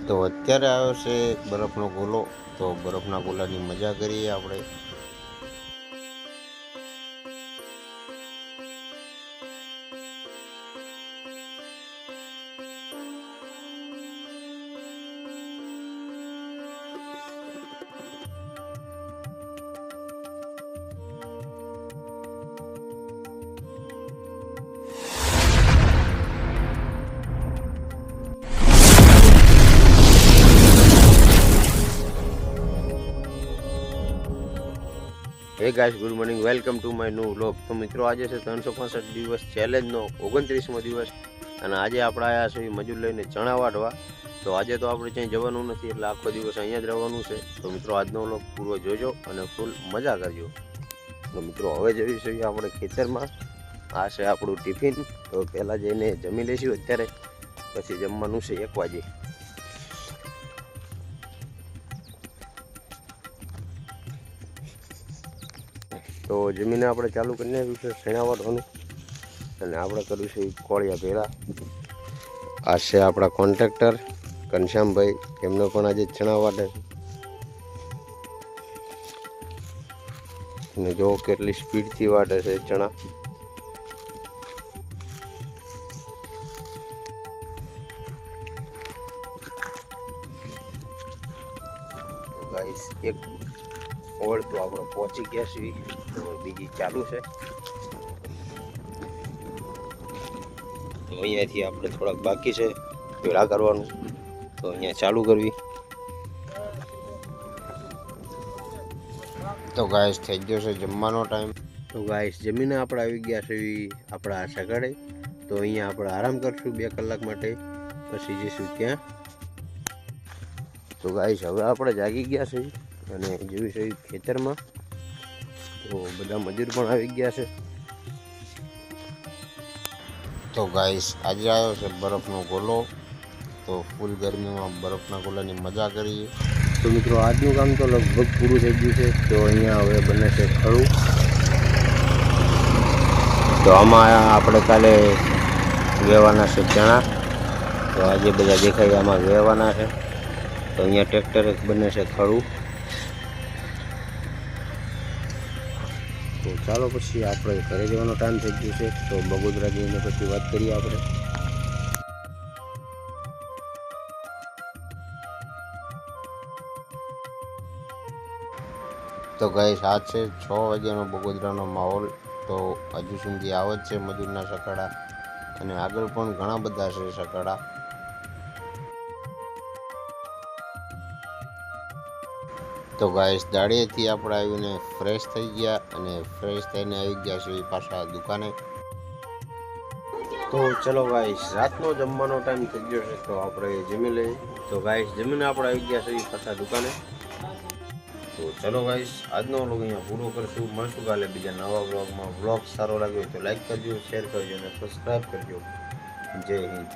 તો અત્યારે આવ્યો છે બરફનો ગોલો, તો બરફના ગોલાની મજા કરીએ આપણે. હે guys, good morning, welcome to my new vlog. તો મિત્રો, આજે છે 365 દિવસ ચેલેન્જનો 29મો દિવસ અને આજે આપણે આવ્યા છીએ મજૂર લઈને ચણા વાટવા. તો આજે તો આપણે ક્યાંય જવાનું નથી એટલે આખો દિવસ અહીંયા જ રહેવાનું છે. તો મિત્રો, આજનો વ્લોગ પૂરો જોજો અને ફૂલ મજા કરજો. તો મિત્રો, હવે જઈએ છીએ આપણે ખેતરમાં. આ છે આપણું ટિફિન. તો પહેલાં જઈને જમી લઈશું અત્યારે, પછી જમવાનું છે 1 વાગે. તો જમીને આપણે ચાલુ કરીને આવ્યું છે શેણા વાટવાનું અને આપણે કર્યું છે કોળિયા ભેળા. આ છે આપણા કોન્ટ્રાક્ટર ઘનશ્યામભાઈ, એમને પણ આજે ચણા વાટે છે અને જો કેટલી સ્પીડથી વાટે છે ચણા. ગાઈસ, એક ઓળ તો આપણે પહોંચી ગયા છીએ, તો બીજી ચાલુ છે. તો અહીંયાથી આપણે થોડાક બાકી છે ભેળા કરવાનું, તો અહીંયા ચાલુ કરવી. તો ગાઈસ, થઈ ગયો છે જમવાનો ટાઈમ. તો ગાઈસ, જમીને આપણે આવી ગયા છે આપણા સગાડે. તો અહીંયા આપણે આરામ કરશું 2 કલાક માટે, પછી જઈશું ત્યાં. તો ગાઈસ, હવે આપણે જાગી ગયા છે અને જેવી છે ખેતરમાં. તો બધા મજૂર પણ આવી ગયા છે. તો ગાઈસ, આજે આવ્યો છે બરફનો ગોલો. તો ફૂલ ગરમીમાં બરફના ગોલાની મજા કરીએ. તો મિત્રો, આજનું કામ તો લગભગ પૂરું થઈ ગયું છે. તો અહીંયા હવે બને છે ખડું. તો આમાં આપણે કાલે વેવાના છે ચણા. તો આજે બધા દેખાય આમાં વેવાના છે. તો અહીંયા ટ્રેક્ટર એક બને છે ખડું. તો ચાલો પછી આપણે ઘરે જવાનો ટાઈમ થઈ ગયો છે. તો બગોદરા જઈને પછી વાત કરીએ આપણે. તો ગાઈસ, આ છે 6 વાગ્યાનો બગોદરાનો માહોલ. તો હજુ સુધી આવે જ છે મજૂરના સકાડા અને આગળ પણ ઘણા બધા છે સકાડા. તો ગાઈસ, દાડીએથી આપણે આવીને ફ્રેશ થઈ ગયા અને ફ્રેશ થઈને આવી ગયા છીએ પાછા દુકાને. તો ચલો ગાઈસ, રાતનો જમવાનો ટાઈમ થઈ ગયો છે, તો આપણે જમી લઈએ. તો ગાઈસ, જમીને આપણે આવી ગયા છીએ પાછા દુકાને. તો ચલો ગાઈસ, આજનો વ્લોગ અહીંયા પૂરો કરશું. મળશું કાલે બીજા નવા વ્લોગમાં. વ્લોગ સારો લાગ્યો તો લાઈક કરજો, શેર કરજો અને સબસ્ક્રાઈબ કરજો. જય હિન્દ.